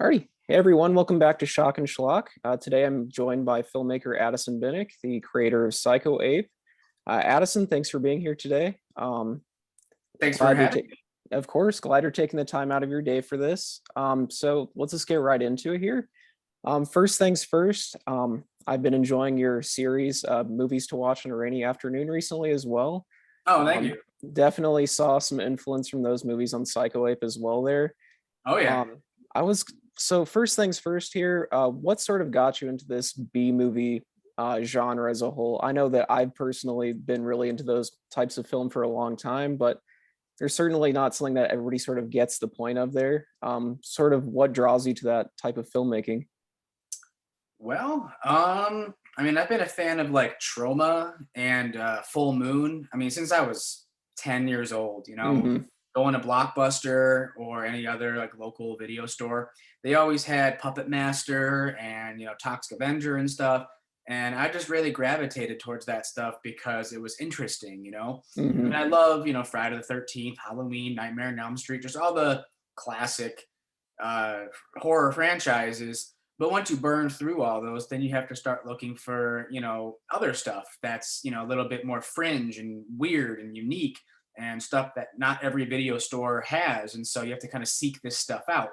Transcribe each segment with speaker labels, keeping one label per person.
Speaker 1: Alrighty. Hey everyone, welcome back to Shock and Schlock. Today I'm joined by filmmaker Addison Binek, the creator of Psycho Ape. Addison, thanks for being here today.
Speaker 2: Thanks for
Speaker 1: Glad you're
Speaker 2: having me.
Speaker 1: of course, glad you're taking the time out of your day for this. So let's just get right into it here. First things first, I've been enjoying your series, Movies to Watch on a Rainy Afternoon recently as well.
Speaker 2: Oh, thank
Speaker 1: Um,
Speaker 2: you.
Speaker 1: Definitely saw some influence from those movies on Psycho Ape as well there.
Speaker 2: Oh, yeah.
Speaker 1: I was so first things first here. What sort of got you into this B movie genre as a whole? I know that I've personally been really into those types of film for a long time, but there's certainly not something that everybody sort of gets the point of there. Sort of what draws you to that type of filmmaking?
Speaker 2: Well, I mean, I've been a fan of like Trauma and Full Moon. I mean, since I was 10 years old,
Speaker 1: Hmm.
Speaker 2: going to Blockbuster or any other like local video store, they always had Puppet Master and, Toxic Avenger and stuff. And I just really gravitated towards that stuff because it was interesting. I mean,
Speaker 1: Hmm.
Speaker 2: I love, Friday the 13th, Halloween, Nightmare on Elm Street, just all the classic uh, horror franchises. But once you burn through all those, then you have to start looking for, other stuff that's, a little bit more fringe and weird and unique and stuff that not every video store has. And so you have to kind of seek this stuff out.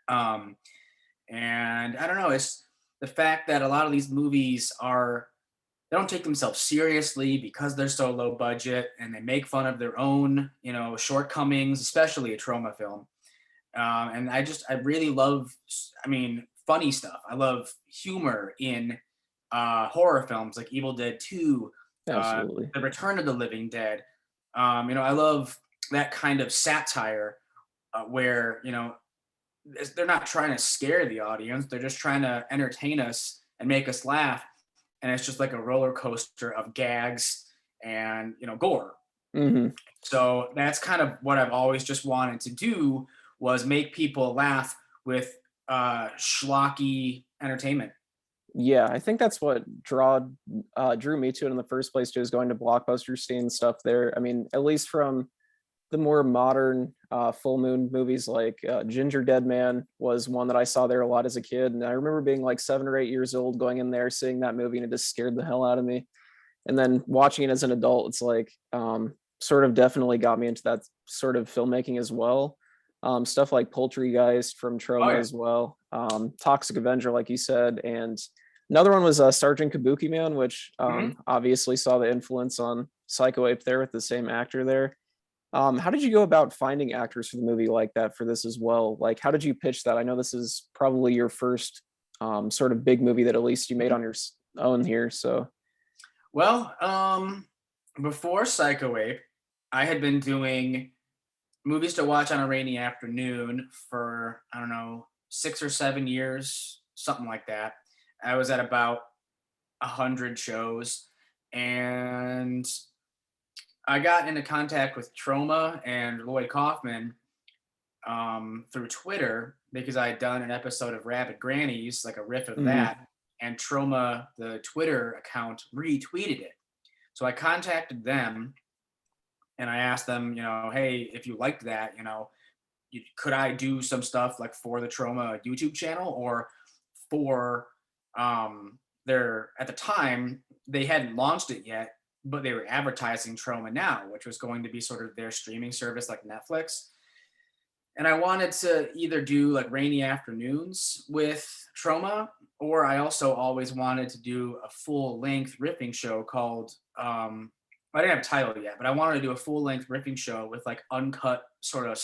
Speaker 2: Um, and I don't know, it's the fact that a lot of these movies they don't take themselves seriously because they're so low budget and they make fun of their own, shortcomings, especially a trauma film. And I really love, I mean, funny stuff. I love humor in horror films like Evil Dead 2,
Speaker 1: Absolutely.
Speaker 2: The Return of the Living Dead. I love that kind of satire where, they're not trying to scare the audience. They're just trying to entertain us and make us laugh. And it's just like a roller coaster of gags and, gore.
Speaker 1: Hmm.
Speaker 2: So that's kind of what I've always just wanted to do was make people laugh with schlocky entertainment.
Speaker 1: Yeah, I think that's what drew me to it in the first place too, is going to Blockbuster, seeing stuff there. I mean, at least from the more modern full moon movies, like Ginger Dead Man was one that I saw there a lot as a kid, and I remember being like 7 or 8 years old, going in there, seeing that movie, and it just scared the hell out of me. And then watching it as an adult, it's like sort of definitely got me into that sort of filmmaking as well. Stuff like Poultrygeist from
Speaker 2: Oh
Speaker 1: Troma
Speaker 2: yeah.
Speaker 1: as well, Toxic Avenger, like you said, and another one was Sergeant Kabuki Man, which
Speaker 2: Mhm.
Speaker 1: obviously saw the influence on Psycho Ape there with the same actor there. How did you go about finding actors for the movie like that for this as well? Like, how did you pitch that? I know this is probably your first sort of big movie that at least you made
Speaker 2: Mhm.
Speaker 1: on your own here. So,
Speaker 2: Well, before Psycho Ape, I had been doing movies to watch on a rainy afternoon for, I don't know, 6 or 7 years, something like that. I was at about 100 shows, and I got into contact with Troma and Lloyd Kaufman through Twitter because I had done an episode of Rabid Grannies, like a riff of
Speaker 1: mhm.
Speaker 2: that, and Troma, the Twitter account, retweeted it. So I contacted them and I asked them, hey, if you liked that, could I do some stuff like for the Troma YouTube channel or for their, at the time, they hadn't launched it yet, but they were advertising Troma Now, which was going to be sort of their streaming service like Netflix. And I wanted to either do like rainy afternoons with Troma, or I also always wanted to do a full length riffing show called, I didn't have a title yet, but I wanted to do a full length riffing show with like uncut sort of,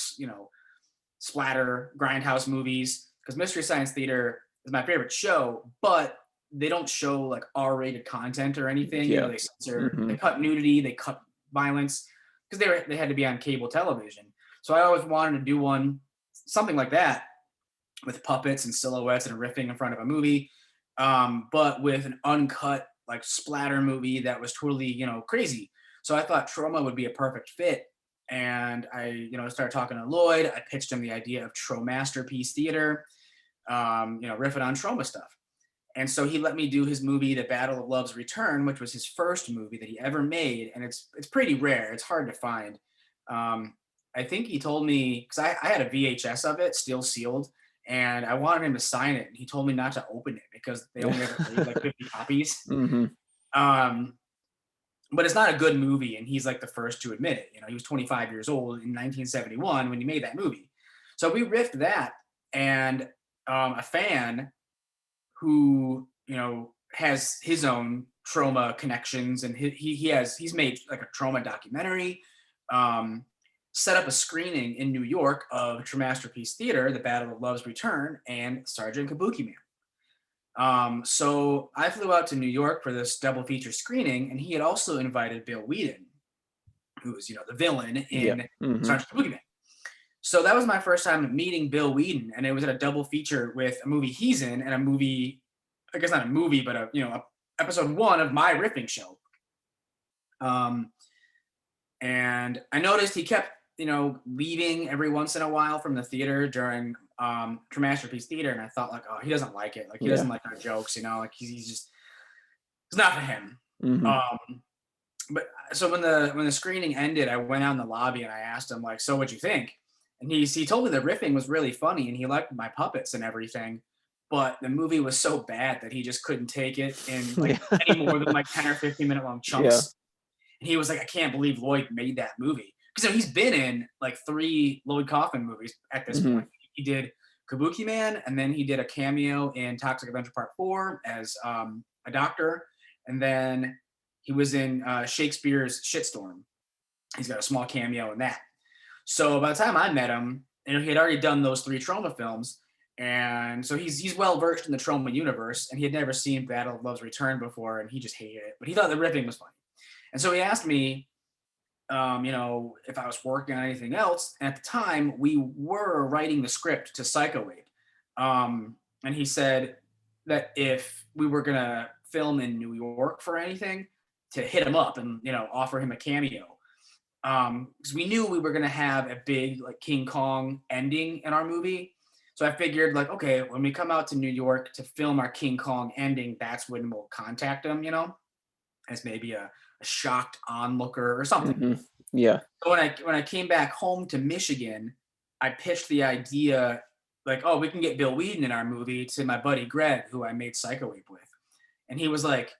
Speaker 2: splatter grindhouse movies. Because Mystery Science Theater is my favorite show, but they don't show like R-rated content or anything.
Speaker 1: Yeah.
Speaker 2: They censor,
Speaker 1: Hmm.
Speaker 2: they cut nudity, they cut violence because they had to be on cable television. So I always wanted to do one, something like that, with puppets and silhouettes and riffing in front of a movie, but with an uncut like splatter movie that was totally crazy. So I thought Trauma would be a perfect fit, and I started talking to Lloyd. I pitched him the idea of Tro Masterpiece Theater, riffing on Trauma stuff. And so he let me do his movie, The Battle of Love's Return, which was his first movie that he ever made, and it's pretty rare. It's hard to find. I think he told me because I had a VHS of it, still sealed, and I wanted him to sign it, and he told me not to open it because they only ever made like 50 copies.
Speaker 1: Hmm.
Speaker 2: Um, but it's not a good movie, and he's like the first to admit it. You know, he was 25 years old in 1971 when he made that movie. So we riffed that, and a fan who, you know, has his own trauma connections, and he's made like a trauma documentary, um, set up a screening in New York of True Masterpiece Theater, The Battle of Love's Return, and Sergeant Kabuki Man. So I flew out to New York for this double feature screening, and he had also invited Bill Whedon, who was, you know, the villain
Speaker 1: Yeah.
Speaker 2: in
Speaker 1: Hmm.
Speaker 2: Sergeant Kabuki Man. So that was my first time meeting Bill Whedon, and it was at a double feature with a movie he's in and a movie, I guess not a movie, but episode 1 of my riffing show. And I noticed he kept, you know, leaving every once in a while from the theater during True Masterpiece Theater, and I thought like, oh, he doesn't like it, like he doesn't
Speaker 1: Yeah.
Speaker 2: like our jokes, you know, like he's just, it's not for him.
Speaker 1: Hmm.
Speaker 2: But so when the screening ended, I went out in the lobby and I asked him like, so what'd you think? And he told me the riffing was really funny and he liked my puppets and everything, but the movie was so bad that he just couldn't take it in like
Speaker 1: Yeah.
Speaker 2: any more than like 10 or 15 minute long
Speaker 1: Yeah.
Speaker 2: chunks. And he was like, I can't believe Lloyd made that movie. Because, you know, he's been in like 3 Lloyd Kaufman movies at this
Speaker 1: Hmm.
Speaker 2: point. He did Kabuki Man, and then he did a cameo in Toxic Avenger Part 4 as a doctor. And then he was in Shakespeare's Shitstorm. He's got a small cameo in that. So by the time I met him, you know, he had already done those 3 trauma films. And so he's well versed in the trauma universe, and he had never seen Battle of Love's Return before, and he just hated it. But he thought the riffing was funny. And so he asked me, you know, if I was working on anything else. And at the time, we were writing the script to Psycho Ape. And he said that if we were going to film in New York for anything, to hit him up and, you know, offer him a cameo. Because we knew we were going to have a big, like, King Kong ending in our movie. So I figured, like, okay, when we come out to New York to film our King Kong ending, that's when we'll contact him, you know, as maybe a shocked onlooker or something.
Speaker 1: Hmm. Yeah.
Speaker 2: So when I came back home to Michigan, I pitched the idea like, oh, we can get Bill Whedon in our movie to my buddy Greg, who I made Psycho Ape with. And he was like,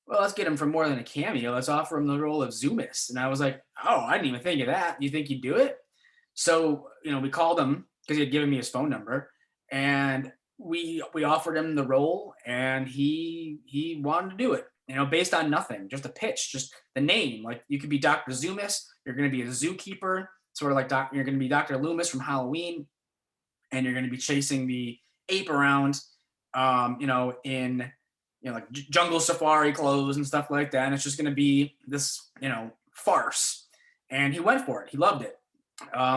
Speaker 2: well, let's get him for more than a cameo. Let's offer him the role of Zoomis. And I was like, oh, I didn't even think of that. You think he'd do it? So, you know, we called him because he had given me his phone number, and we offered him the role, and he wanted to do it. You know, based on nothing, just a pitch, just the name. Like, you could be Dr. Zoomis. You're going to be a zookeeper, sort of like you're going to be Dr. Loomis from Halloween, and you're going to be chasing the ape around, you know, in, you know, like jungle safari clothes and stuff like that. And it's just going to be this, you know, farce. And he went for it. He loved it.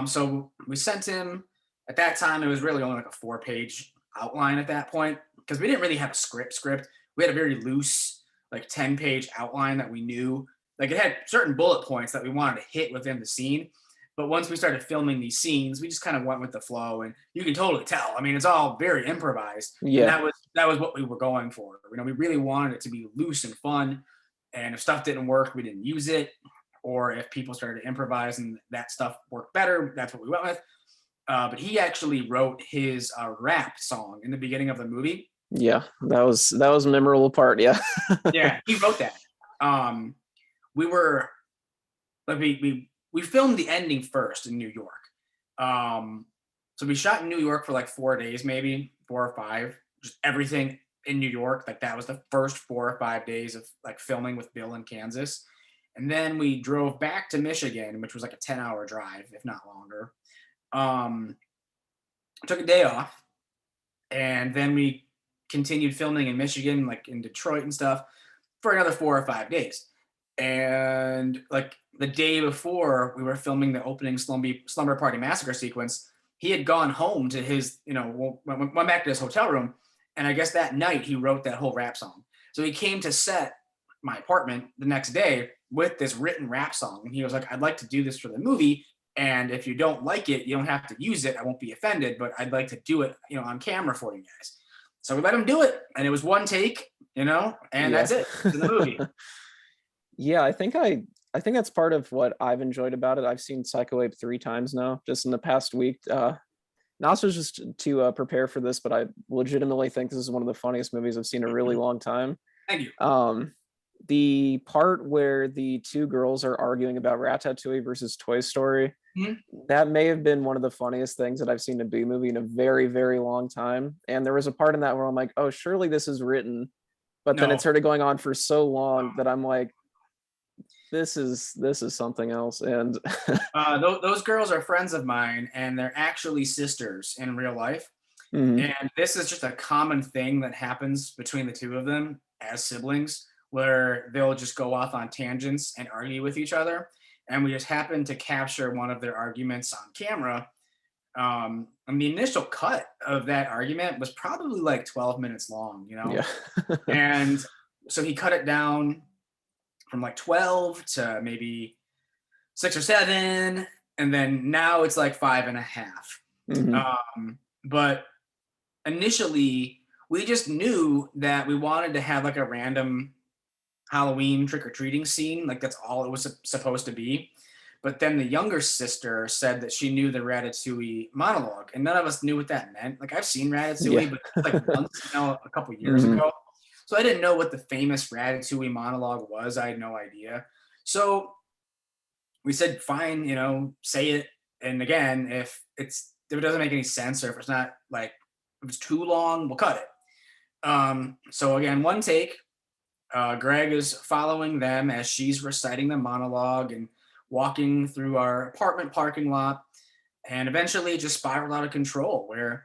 Speaker 2: So we sent him. At that time, it was really only like a 4-page outline at that point, because we didn't really have a script. We had a very loose, like 10-page outline that we knew. Like, it had certain bullet points that we wanted to hit within the scene. But once we started filming these scenes, we just kind of went with the flow, and you can totally tell. I mean, it's all very improvised.
Speaker 1: Yeah.
Speaker 2: And that was what we were going for. You know, we really wanted it to be loose and fun. And if stuff didn't work, we didn't use it. Or if people started to improvise and that stuff worked better, that's what we went with. But he actually wrote his rap song in the beginning of the movie.
Speaker 1: Yeah, that was a memorable part. Yeah.
Speaker 2: Yeah, he wrote that. We were like we filmed the ending first in New York. So we shot in New York for like 4 days, maybe 4 or 5, just everything in New York. Like, that was the first 4 or 5 days of like filming with Bill in Kansas. And then we drove back to Michigan, which was like a 10-hour drive, if not longer. Took a day off, and then we continued filming in Michigan, like in Detroit and stuff, for another 4 or 5 days. And like the day before we were filming the opening Slumber Party Massacre sequence, he had gone home to his, you know, went back to his hotel room, and I guess that night he wrote that whole rap song. So he came to set my apartment the next day with this written rap song, and he was like, I'd like to do this for the movie, and if you don't like it, you don't have to use it. I won't be offended, but I'd like to do it, you know, on camera for you guys. So we let him do it, and it was 1 take, you know, and
Speaker 1: Yeah.
Speaker 2: that's it. It's in the movie.
Speaker 1: Yeah, I think that's part of what I've enjoyed about it. I've seen Psycho Ape 3 times now, just in the past week. not so just to prepare for this, but I legitimately think this is one of the funniest movies I've seen in a really long time.
Speaker 2: Thank you.
Speaker 1: The part where the two girls are arguing about Ratatouille versus Toy Story,
Speaker 2: Mhm.
Speaker 1: that may have been one of the funniest things that I've seen a B movie in a very, very long time. And there was a part in that where I'm like, oh, surely this is written. But then it
Speaker 2: No,
Speaker 1: started going on for so long that I'm like, this is something else. And
Speaker 2: those girls are friends of mine, and they're actually sisters in real life.
Speaker 1: mhm,
Speaker 2: And this is just a common thing that happens between the two of them as siblings, where they'll just go off on tangents and argue with each other. And we just happened to capture one of their arguments on camera. And the initial cut of that argument was probably like 12 minutes long, you know?
Speaker 1: yeah.
Speaker 2: And so he cut it down from like 12 to maybe 6 or 7. And then now it's like 5.5.
Speaker 1: Mhm,
Speaker 2: But initially, we just knew that we wanted to have like a random Halloween trick or treating scene. Like that's all it was supposed to be. But then the younger sister said that she knew the Ratatouille monologue, and none of us knew what that meant. Like I've seen
Speaker 1: yeah.
Speaker 2: Ratatouille, but like once, a couple years
Speaker 1: Mhm,
Speaker 2: ago. So I didn't know what the famous Ratatouille monologue was. I had no idea. So we said, fine, say it. And again, if it doesn't make any sense, or if it's not like if it's too long, we'll cut it. So again, one take. Greg is following them as she's reciting the monologue and walking through our apartment parking lot, and eventually it just spiraled out of control where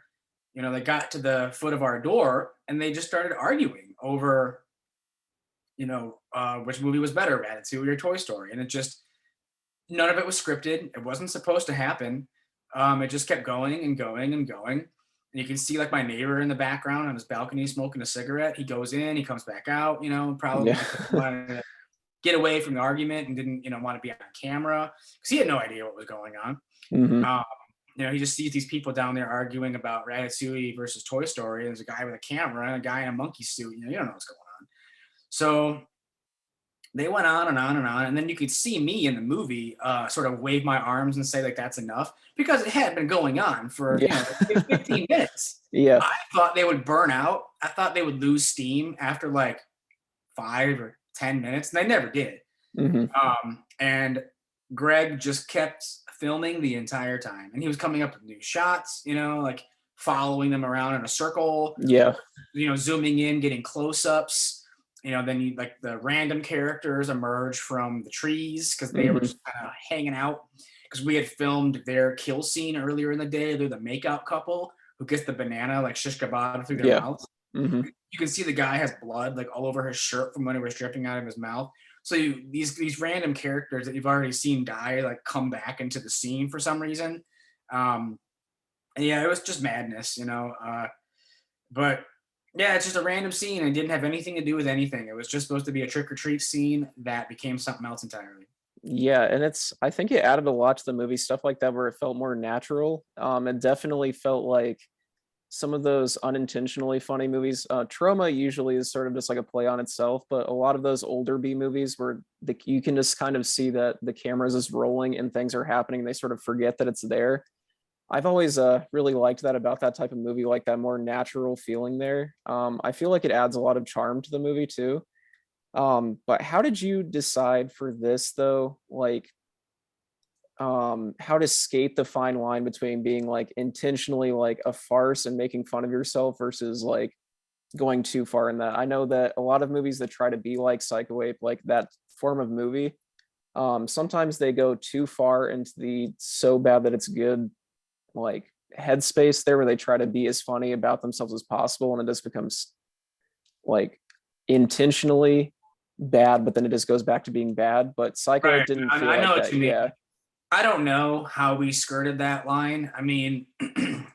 Speaker 2: they got to the foot of our door and they just started arguing over which movie was better, Ratatouille or Toy Story, and it just none of it was scripted. It wasn't supposed to happen. It just kept going and going and going. And you can see like my neighbor in the background on his balcony smoking a cigarette. He goes in, he comes back out, probably
Speaker 1: yeah.
Speaker 2: because he wanted to get away from the argument and didn't, want to be on camera because he had no idea what was going on.
Speaker 1: Mhm,
Speaker 2: Um, he just sees these people down there arguing about Ratatouille versus Toy Story. There's a guy with a camera and a guy in a monkey suit. You don't know what's going on. So they went on and on and on, and then you could see me in the movie sort of wave my arms and say like that's enough because it had been going on for
Speaker 1: yeah.
Speaker 2: like 15 minutes.
Speaker 1: Yeah.
Speaker 2: I thought they would burn out. I thought they would lose steam after like 5 or 10 minutes, and they never did.
Speaker 1: Mhm,
Speaker 2: And Greg just kept filming the entire time, and he was coming up with new shots, like following them around in a circle,
Speaker 1: yeah.
Speaker 2: zooming in, getting close-ups. Then like the random characters emerge from the trees because they were
Speaker 1: Mhm,
Speaker 2: just kind of hanging out because we had filmed their kill scene earlier in the day. They're the makeout couple who gets the banana like shish kebab through their
Speaker 1: yeah.
Speaker 2: mouths.
Speaker 1: Mhm,
Speaker 2: You can see the guy has blood like all over his shirt from when it was dripping out of his mouth. So these random characters that you've already seen die like come back into the scene for some reason. Um, and yeah, it was just madness, but yeah, it's just a random scene and it didn't have anything to do with anything. It was just supposed to be a trick or treat scene that became something else entirely.
Speaker 1: yeah, and I think it added a lot to the movie, stuff like that, where it felt more natural. It definitely felt like some of those unintentionally funny movies. Trauma usually is sort of just like a play on itself, but a lot of those older B movies where you can just kind of see that the cameras is rolling and things are happening, they sort of forget that it's there. I've always really liked that about that type of movie, like that more natural feeling there. I feel like it adds a lot of charm to the movie too. But how did you decide for this though? Like, how to skate the fine line between being like intentionally like a farce and making fun of yourself versus like going too far in that. I know that a lot of movies that try to be like Psycho Ape, like that form of movie, sometimes they go too far into the so bad that it's good like headspace there where they try to be as funny about themselves as possible and it just becomes like intentionally bad, but then it just goes back to being bad. But Psycho
Speaker 2: Right.
Speaker 1: Ape didn't feel
Speaker 2: I know
Speaker 1: like
Speaker 2: what
Speaker 1: that.
Speaker 2: you mean.
Speaker 1: Yeah.
Speaker 2: I don't know how we skirted that line. I mean,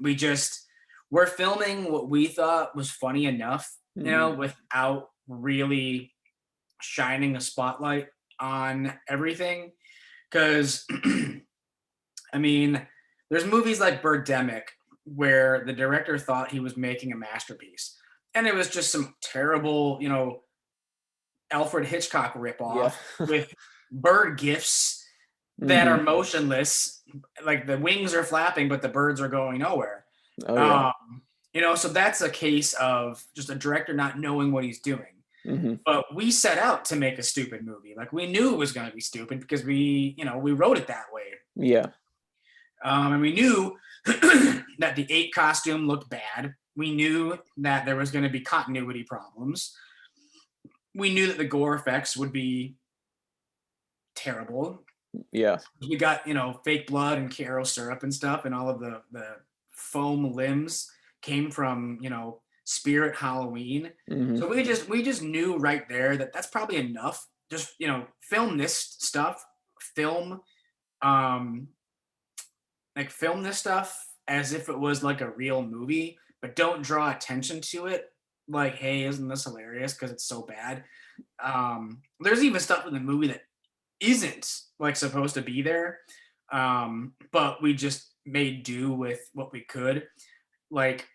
Speaker 2: we're filming what we thought was funny enough,
Speaker 1: Hmm.
Speaker 2: without really shining a spotlight on everything. Because, I mean, there's movies like Birdemic where the director thought he was making a masterpiece. And it was just some terrible, Alfred Hitchcock
Speaker 1: Yeah.
Speaker 2: ripoff with bird gifs that
Speaker 1: Hmm.
Speaker 2: are motionless. Like the wings are flapping, but the birds are going nowhere.
Speaker 1: Oh yeah.
Speaker 2: So that's a case of just a director not knowing what he's doing.
Speaker 1: Hmm.
Speaker 2: But we set out to make a stupid movie. Like we knew it was going to be stupid because we wrote it that way.
Speaker 1: Yeah.
Speaker 2: And we knew that the ape costume looked bad. We knew that there was going to be continuity problems. We knew that the gore effects would be terrible.
Speaker 1: Yeah.
Speaker 2: We got, fake blood and Karo syrup and stuff, and all of the foam limbs came from, Spirit Halloween.
Speaker 1: Hmm.
Speaker 2: So we just knew right there that that's probably enough. Just, film this stuff, film film this stuff as if it was like a real movie, but don't draw attention to it. Like, hey, isn't this hilarious? Because it's so bad. There's even stuff in the movie that isn't like supposed to be there, but we just made do with what we could. Like,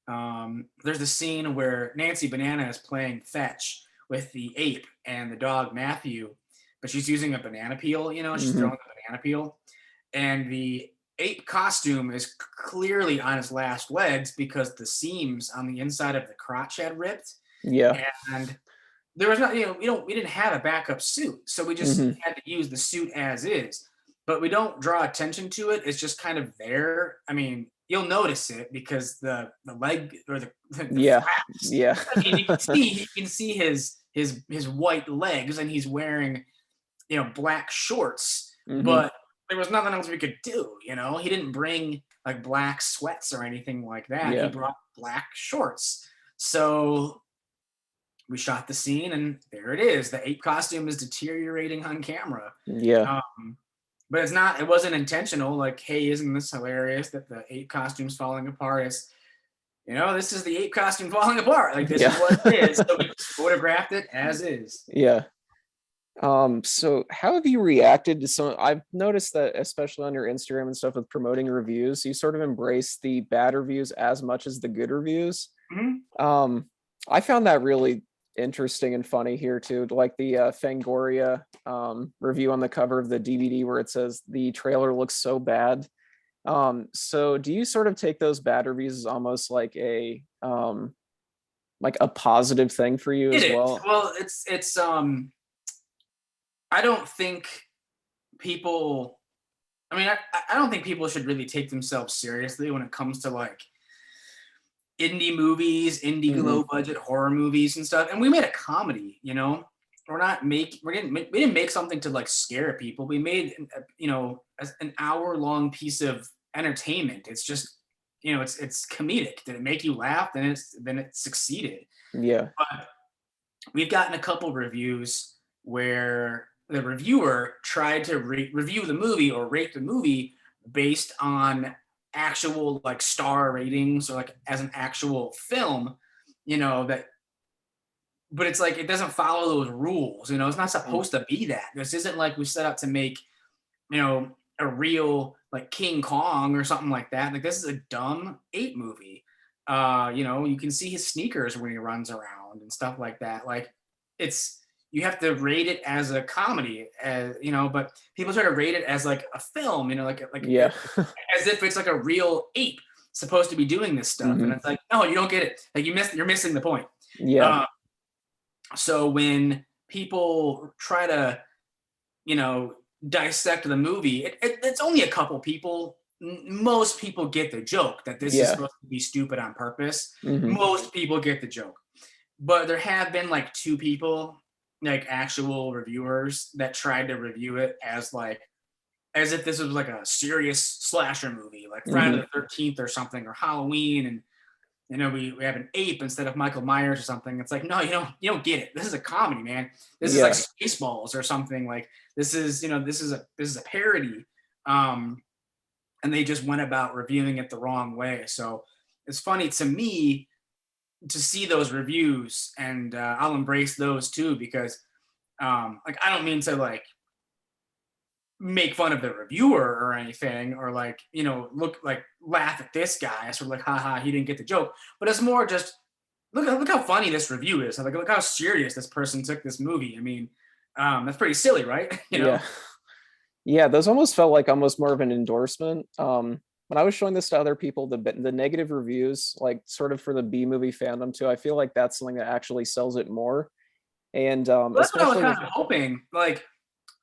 Speaker 2: there's a scene where Nancy Banana is playing fetch with the ape and the dog Matthew, but she's using a banana peel. She's throwing a banana peel, and the ape costume is clearly on his last legs because the seams on the inside of the crotch had ripped.
Speaker 1: Yeah.
Speaker 2: And there was not, we didn't have a backup suit, so we just
Speaker 1: Hmm.
Speaker 2: had to use the suit as is. But we don't draw attention to it. It's just kind of there. I mean, you'll notice it because the leg or the
Speaker 1: Yeah.
Speaker 2: flaps.
Speaker 1: Yeah.
Speaker 2: I mean, you can see his white legs, and he's wearing black shorts.
Speaker 1: Hmm.
Speaker 2: But there was nothing else we could do. He didn't bring like black sweats or anything like that. He
Speaker 1: Yeah.
Speaker 2: brought black shorts. So we shot the scene, and there it is. The ape costume is deteriorating on camera.
Speaker 1: Yeah.
Speaker 2: But it wasn't intentional. Like, hey, isn't this hilarious that the ape costume's falling apart? This is the ape costume falling apart. Like, this is what it is. So we just photographed it as is.
Speaker 1: Yeah. So how have you reacted to some? I've noticed that especially on your Instagram and stuff with promoting reviews, you sort of embrace the bad reviews as much as the good reviews.
Speaker 2: Mm-hmm.
Speaker 1: I found that really interesting and funny here too, like the Fangoria review on the cover of the DVD where it says the trailer looks so bad. So do you sort of take those bad reviews as almost like a positive thing for you as well?
Speaker 2: Well, it's I don't think people. I mean, I don't think people should really take themselves seriously when it comes to like indie movies, indie low budget horror movies and stuff. And we made a comedy. We didn't make something to like scare people. We made an hour-long piece of entertainment. It's just it's comedic. Did it make you laugh? Then it succeeded.
Speaker 1: Yeah.
Speaker 2: But we've gotten a couple reviews where the reviewer tried to review the movie or rate the movie based on actual like star ratings or like as an actual film, but it's like it doesn't follow those rules. It's not supposed to be that. This isn't like we set out to make a real like King Kong or something like that. Like, this is a dumb ape movie. You can see his sneakers when he runs around and stuff like that. Like, you have to rate it as a comedy, but people try to rate it as like a film,
Speaker 1: Yeah.
Speaker 2: as if it's like a real ape supposed to be doing this stuff. And it's like, no, you don't get it. Like, you're missing the point.
Speaker 1: Yeah.
Speaker 2: So when people try to, dissect the movie, it's only a couple people. Most people get the joke that this is supposed to be stupid on purpose. Most people get the joke. But there have been like two people, like actual reviewers, that tried to review it as if this was like a serious slasher movie, like Friday the 13th or something, or Halloween, and we have an ape instead of Michael Myers or something. It's like, no, you don't get it. This is a comedy, man. This is like Spaceballs or something. Like, this is a parody. And they just went about reviewing it the wrong way. So it's funny to me to see those reviews, and I'll embrace those too, because I don't mean to like make fun of the reviewer or anything, or like look like laugh at this guy, sort of like, haha, he didn't get the joke. But it's more just look how funny this review is. Like, look how serious this person took this movie. I mean, that's pretty silly, right?
Speaker 1: Yeah. Those almost felt like almost more of an endorsement. when I was showing this to other people, the negative reviews, like sort of for the B movie fandom too, I feel like that's something that actually sells it more. And
Speaker 2: Well, that's what I was
Speaker 1: especially
Speaker 2: kind
Speaker 1: with
Speaker 2: of hoping. Like,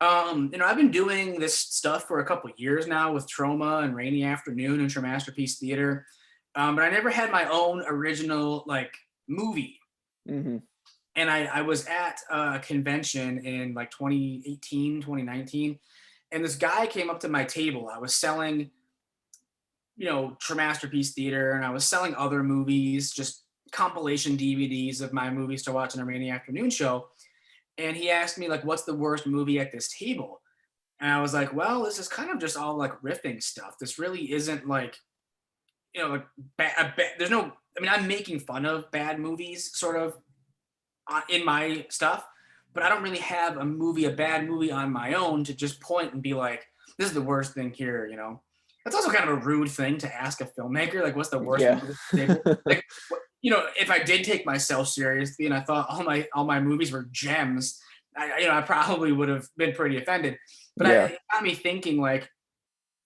Speaker 2: I've been doing this stuff for a couple of years now with Troma and Rainy Afternoon and Your Masterpiece Theater, but I never had my own original like movie.
Speaker 1: Mhm.
Speaker 2: And I was at a convention in like 2018, 2019, and this guy came up to my table. I was selling, True Masterpiece Theater, and I was selling other movies, just compilation DVDs of my movies to watch on a rainy afternoon show. And he asked me like, "What's the worst movie at this table?" And I was like, "Well, this is kind of just all like riffing stuff. This really isn't like, like there's no. I mean, I'm making fun of bad movies, sort of, in my stuff, but I don't really have a bad movie on my own to just point and be like, this is the worst thing here, That's also kind of a rude thing to ask a filmmaker, like, what's the worst
Speaker 1: Yeah.
Speaker 2: movie on the table? Like, if I did take myself seriously and I thought all my movies were gems, I probably would have been pretty offended. But
Speaker 1: Yeah.
Speaker 2: it got me thinking, like,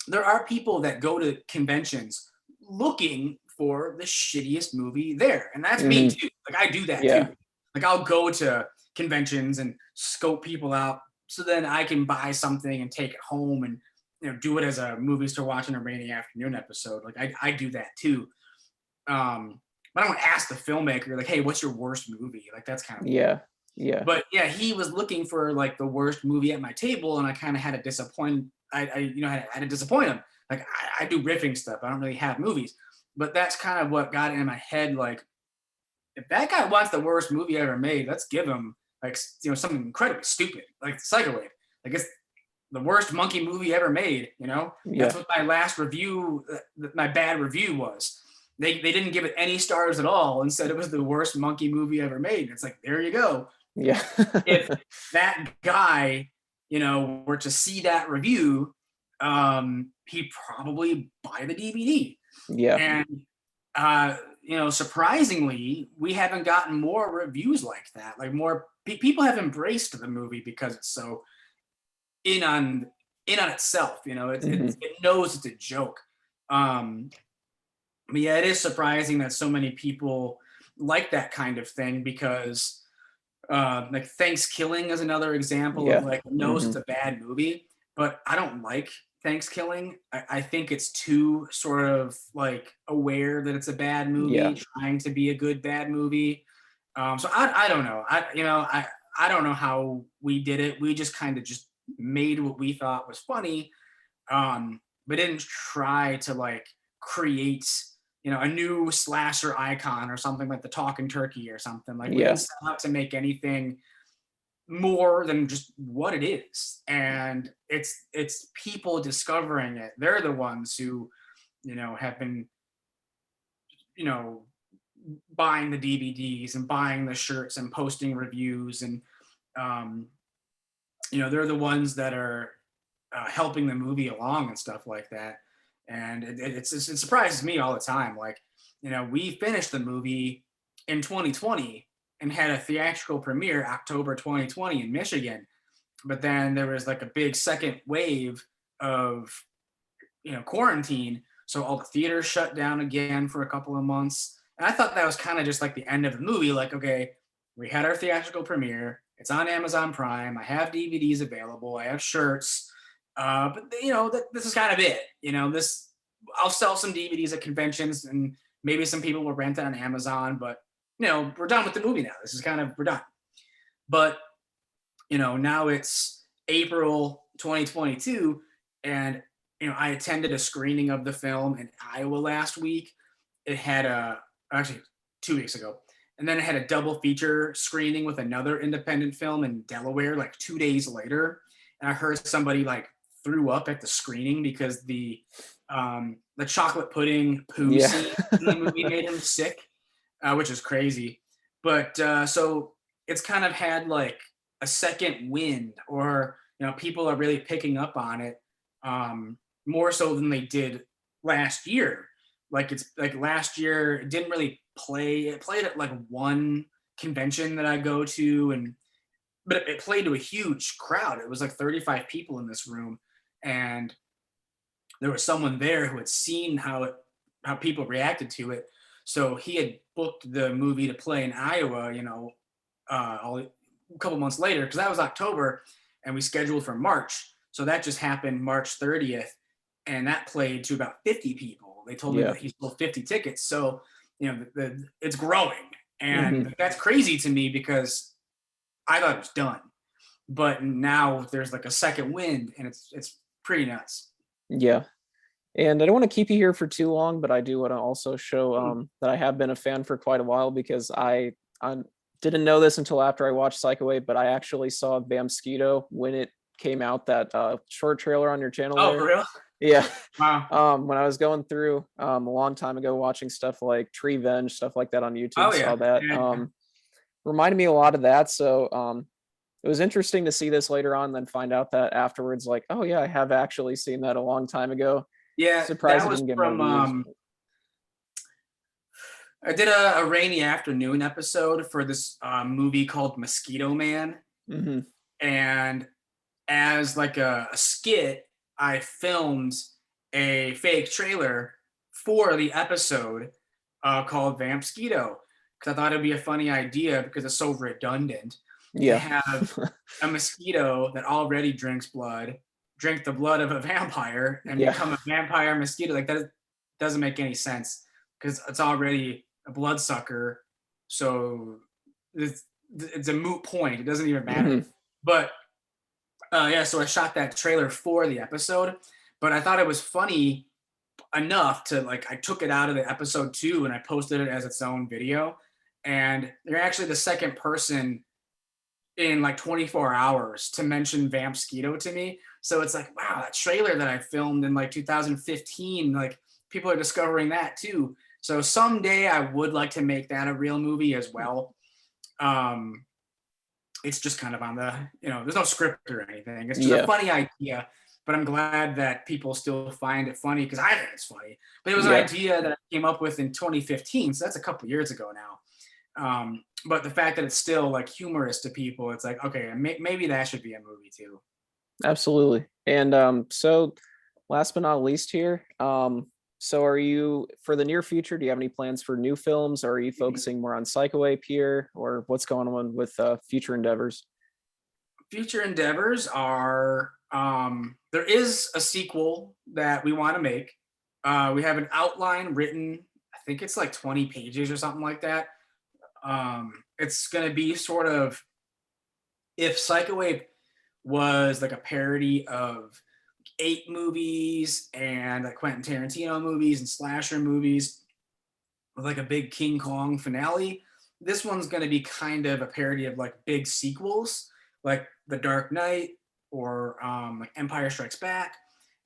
Speaker 2: there are people that go to conventions looking for the shittiest movie there, and that's me
Speaker 1: Mhm.
Speaker 2: too. Like, I do that too.
Speaker 1: Yeah.
Speaker 2: Like, I'll go to conventions and scope people out so then I can buy something and take it home and do it as a movies to watch in a rainy afternoon episode. Like, I do that too. But I don't ask the filmmaker like, hey, what's your worst movie? Like, that's kind of weird.
Speaker 1: Yeah. Yeah.
Speaker 2: But yeah, he was looking for like the worst movie at my table, and I kind of had to disappoint. I had to disappoint him. Like, I do riffing stuff. I don't really have movies, but that's kind of what got in my head. Like, if that guy wants the worst movie ever made, let's give him like something incredibly stupid, like Psycho Ape. Like, it's the worst monkey movie ever made. That's
Speaker 1: Yeah.
Speaker 2: what my last review, my bad review was. They didn't give it any stars at all and said it was the worst monkey movie ever made. It's like, there you go.
Speaker 1: Yeah.
Speaker 2: If that guy, were to see that review, he'd probably buy the DVD.
Speaker 1: Yeah.
Speaker 2: And surprisingly, we haven't gotten more reviews like that. Like, more people have embraced the movie because it's so in on itself.
Speaker 1: Mhm.
Speaker 2: It knows it's a joke. But yeah, it is surprising that so many people like that kind of thing because like Thanksgiving is another example of
Speaker 1: Yeah.
Speaker 2: like, knows it's
Speaker 1: Mhm.
Speaker 2: a bad movie, but I don't like Thanksgiving. I think it's too sort of like aware that it's a bad movie,
Speaker 1: Yeah.
Speaker 2: trying to be a good bad movie. So I don't know. I don't know how we did it. We just kind of just made what we thought was funny, but didn't try to like create a new slasher icon or something like the talking turkey or something. Like, we didn't
Speaker 1: Yeah.
Speaker 2: set out to make anything more than just what it is. And it's people discovering it. They're the ones who, have been, you know, buying the DVDs and buying the shirts and posting reviews. And, um, they're the ones that are helping the movie along and stuff like that. And it surprises me all the time. Like, we finished the movie in 2020 and had a theatrical premiere October 2020 in Michigan. But then there was like a big second wave of, quarantine. So all the theaters shut down again for a couple of months. And I thought that was kind of just like the end of the movie. Like, okay, we had our theatrical premiere. It's on Amazon Prime. I have DVDs available. I have shirts. But this is kind of it. I'll sell some DVDs at conventions, and maybe some people will rent it on Amazon. But we're done with the movie now. We're done. But now it's April 2022, and I attended a screening of the film in Iowa last week. It had actually 2 weeks ago. And then it had a double feature screening with another independent film in Delaware like 2 days later. And I heard somebody like threw up at the screening because the chocolate pudding poo
Speaker 1: Yeah.
Speaker 2: scene in the movie made him sick, which is crazy. But so it's kind of had like a second wind, or people are really picking up on it, more so than they did last year. Like, it's like last year it didn't really play. It played at like one convention that I go to, but it played to a huge crowd. It was like 35 people in this room, and there was someone there who had seen how people reacted to it. So he had booked the movie to play in Iowa, a couple months later, because that was October, and we scheduled for March. So that just happened March 30th, and that played to about 50 people. They told me
Speaker 1: Yeah.
Speaker 2: that he sold 50 tickets. So, it's growing. And
Speaker 1: Mhm.
Speaker 2: that's crazy to me because I thought it was done. But now there's like a second wind, and it's pretty nuts.
Speaker 1: Yeah. And I don't want to keep you here for too long, but I do want to also show
Speaker 2: Mm.
Speaker 1: that I have been a fan for quite a while because I didn't know this until after I watched Psycho Ape, but I actually saw Bamskeeto when it came out, that short trailer on your channel
Speaker 2: Oh, for
Speaker 1: there.
Speaker 2: real?
Speaker 1: Yeah.
Speaker 2: Wow.
Speaker 1: When I was going through a long time ago watching stuff like Tree Venge, stuff like that on YouTube,
Speaker 2: Oh, yeah.
Speaker 1: saw that.
Speaker 2: Yeah.
Speaker 1: Reminded me a lot of that. So it was interesting to see this later on, then find out that afterwards, like, oh yeah, I have actually seen that a long time ago.
Speaker 2: Yeah,
Speaker 1: Surprised
Speaker 2: that
Speaker 1: it
Speaker 2: was
Speaker 1: didn't get more
Speaker 2: from
Speaker 1: views.
Speaker 2: I did a rainy afternoon episode for this movie called Mosquito Man.
Speaker 1: Mhm.
Speaker 2: And as like a skit, I filmed a fake trailer for the episode called Vampskeeto, because I thought it'd be a funny idea because it's so redundant to
Speaker 1: Yeah.
Speaker 2: have a mosquito that already drinks blood drink the blood of a vampire and
Speaker 1: Yeah.
Speaker 2: become a vampire mosquito. Like, that doesn't make any sense because it's already a bloodsucker. So it's a moot point. It doesn't even matter.
Speaker 1: Mhm.
Speaker 2: But yeah, so I shot that trailer for the episode, but I thought it was funny enough to, like, I took it out of the episode 2 and I posted it as its own video. And they're actually the second person in like 24 hours to mention Vampskeeto to me. So it's like, wow, that trailer that I filmed in like 2015, like, people are discovering that too. So someday I would like to make that a real movie as well. Um, it's just kind of on the, there's no script or anything. It's just a
Speaker 1: Yeah.
Speaker 2: funny idea, but I'm glad that people still find it funny because I think it's funny. But it was an
Speaker 1: Yeah.
Speaker 2: idea that I came up with in 2015, so that's a couple years ago now. But the fact that it's still like humorous to people, it's like, okay, maybe that should be a movie too.
Speaker 1: Absolutely. And so last but not least here, so are you, for the near future, do you have any plans for new films, or are you focusing more on Psycho Ape here, or what's going on with future endeavors?
Speaker 2: Future endeavors are, there is a sequel that we want to make. We have an outline written. I think it's like 20 pages or something like that. It's going to be sort of, if Psycho Ape was like a parody of ape movies and like Quentin Tarantino movies and slasher movies with like a big King Kong finale, this one's going to be kind of a parody of like big sequels like The Dark Knight or like Empire Strikes Back.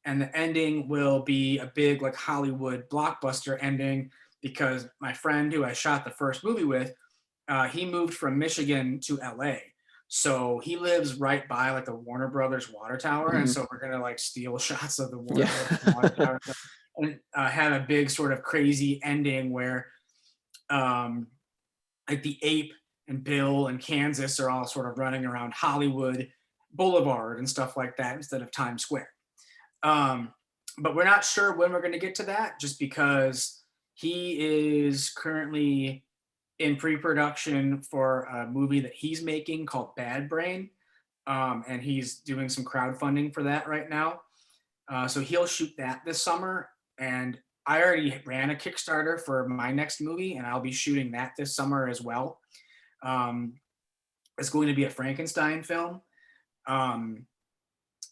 Speaker 2: And the ending will be a big like Hollywood blockbuster ending because my friend who I shot the first movie with, he moved from Michigan to LA. So he lives right by like the Warner Brothers water tower. And
Speaker 1: Mhm.
Speaker 2: so we're gonna like steal shots of the Warner
Speaker 1: Yeah.
Speaker 2: Brothers water tower and have a big sort of crazy ending where um, like the ape and Bill and Kansas are all sort of running around Hollywood Boulevard and stuff like that instead of Times Square. Um, but we're not sure when we're going to get to that just because he is currently in pre-production for a movie that he's making called Bad Brain. And he's doing some crowdfunding for that right now. So he'll shoot that this summer. And I already ran a Kickstarter for my next movie, and I'll be shooting that this summer as well. Um, it's going to be a Frankenstein film. Um,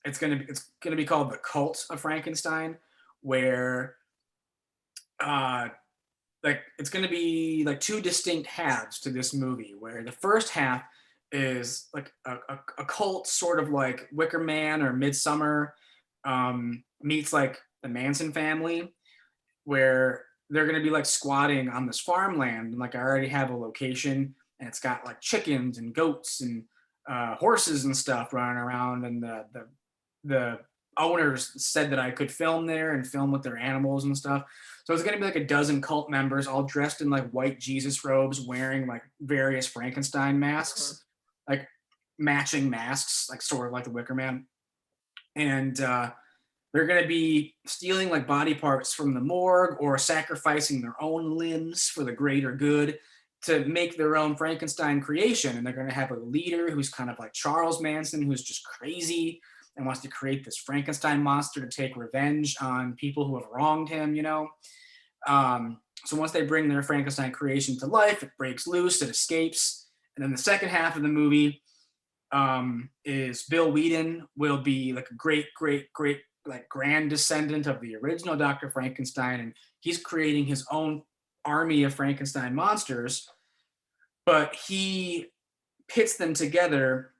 Speaker 2: it's gonna be called The Cult of Frankenstein, where like it's gonna be like two distinct halves to this movie. Where the first half is like a cult, sort of like Wicker Man or Midsummer, meets like the Manson family, where they're going to be like squatting on this farmland. And like I already have a location, and it's got like chickens and goats and horses and stuff running around. And the owners said that I could film there and film with their animals and stuff. So it's going to be like a dozen cult members all dressed in like white Jesus robes, wearing like various Frankenstein masks, like matching masks, like sort of like the Wicker Man. And they're going to be stealing like body parts from the morgue or sacrificing their own limbs for the greater good to make their own Frankenstein creation. And they're going to have a leader who's kind of like Charles Manson, who's just crazy and wants to create this Frankenstein monster to take revenge on people who have wronged him, you know? So once they bring their Frankenstein creation to life, it breaks loose, it escapes. And then the second half of the movie is Bill Whedon will be like a great like grand descendant of the original Dr. Frankenstein, and he's creating his own army of Frankenstein monsters, but he pits them together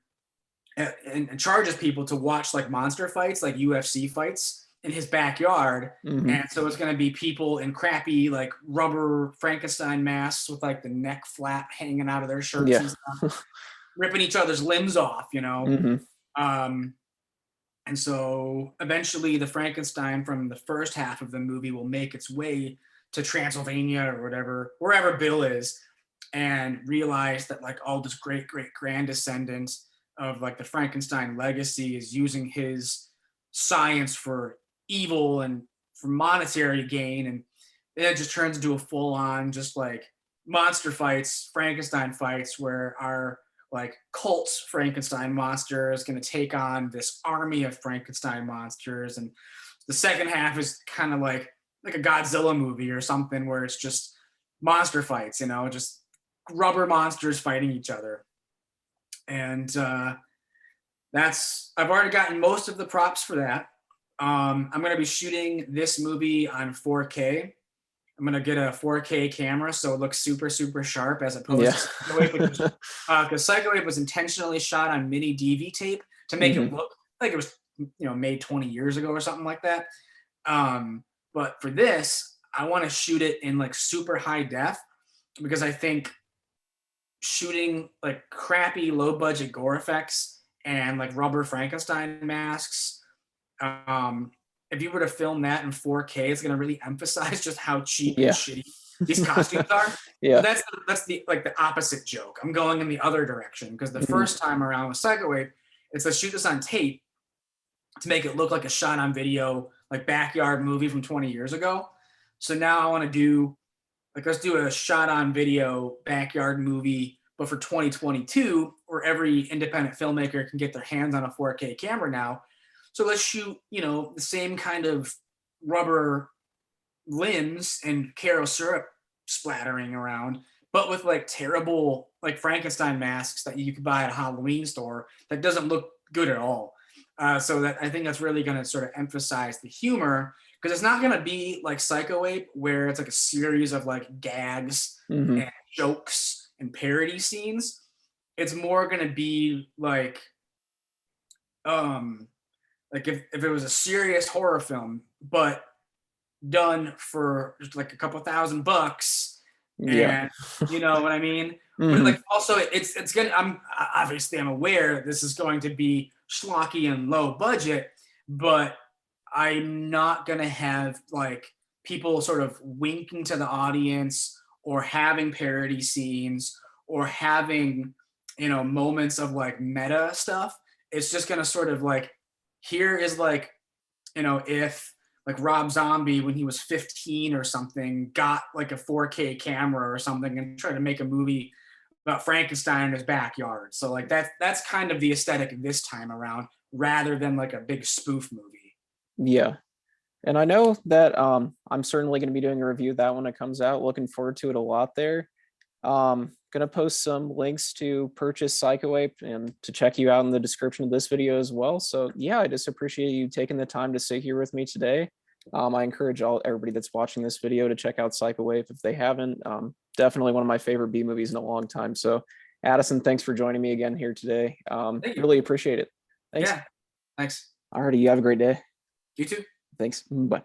Speaker 2: and charges people to watch like monster fights, like UFC fights in his backyard. And so it's going to be people in crappy like rubber Frankenstein masks with like the neck flap hanging out of their shirts and stuff, ripping each other's limbs off, you know. And so eventually the Frankenstein from the first half of the movie will make its way to Transylvania or whatever, wherever Bill is, and realize that like all this great grand descendant of like the Frankenstein legacy is using his science for evil and for monetary gain. And it just turns into a full on just like monster fights, Frankenstein fights, where our like cult Frankenstein monster is going to take on this army of Frankenstein monsters. And the second half is kind of like a Godzilla movie or something where it's just monster fights, you know, just rubber monsters fighting each other. And I've already gotten most of the props for that. I'm going to be shooting this movie on 4K. I'm going to get a 4K camera so it looks super sharp as opposed to Psycho Ape, because Psycho Ape was intentionally shot on mini DV tape to make it look like it was, you know, made 20 years ago or something like that. But for this, I want to shoot it in like super high def because I think shooting like crappy low budget gore effects and like rubber Frankenstein masks, if you were to film that in 4K, it's going to really emphasize just how cheap and shitty these costumes are. That's the like the opposite joke. I'm going in the other direction because the first time around with Psycho Ape, it's let's shoot this on tape to make it look like a shot on video, like backyard movie from 20 years ago. So now I want to do like, let's do a shot on video backyard movie, but for 2022, where every independent filmmaker can get their hands on a 4K camera now. So let's shoot, you know, the same kind of rubber limbs and Caro syrup splattering around, but with like terrible like Frankenstein masks that you could buy at a Halloween store that doesn't look good at all. So that I think that's really going to sort of emphasize the humor, because it's not going to be like Psycho Ape where it's like a series of like gags and jokes and parody scenes. It's more going to be like if it was a serious horror film, but done for just like a couple $1,000, and you know what I mean? But like also it's gonna, I'm aware that this is going to be schlocky and low budget, but I'm not gonna have like people sort of winking to the audience or having parody scenes or having, you know, moments of like meta stuff. It's just gonna sort of like, here is like, you know, if like Rob Zombie when he was 15 or something got like a 4K camera or something and tried to make a movie about Frankenstein in his backyard. So like that's kind of the aesthetic this time around, rather than like a big spoof movie.
Speaker 1: Yeah. And I know that I'm certainly going to be doing a review of that when it comes out. Looking forward to it a lot there. Gonna post some links to purchase Psycho Ape and to check you out in the description of this video as well. So yeah, I just appreciate you taking the time to sit here with me today. I encourage everybody that's watching this video to check out Psycho Ape if they haven't. Definitely one of my favorite B movies in a long time. So Addison, thanks for joining me again here today. Really appreciate it. Thanks.
Speaker 2: Yeah, thanks.
Speaker 1: Alrighty, you have a great day.
Speaker 2: You too.
Speaker 1: Thanks. Bye.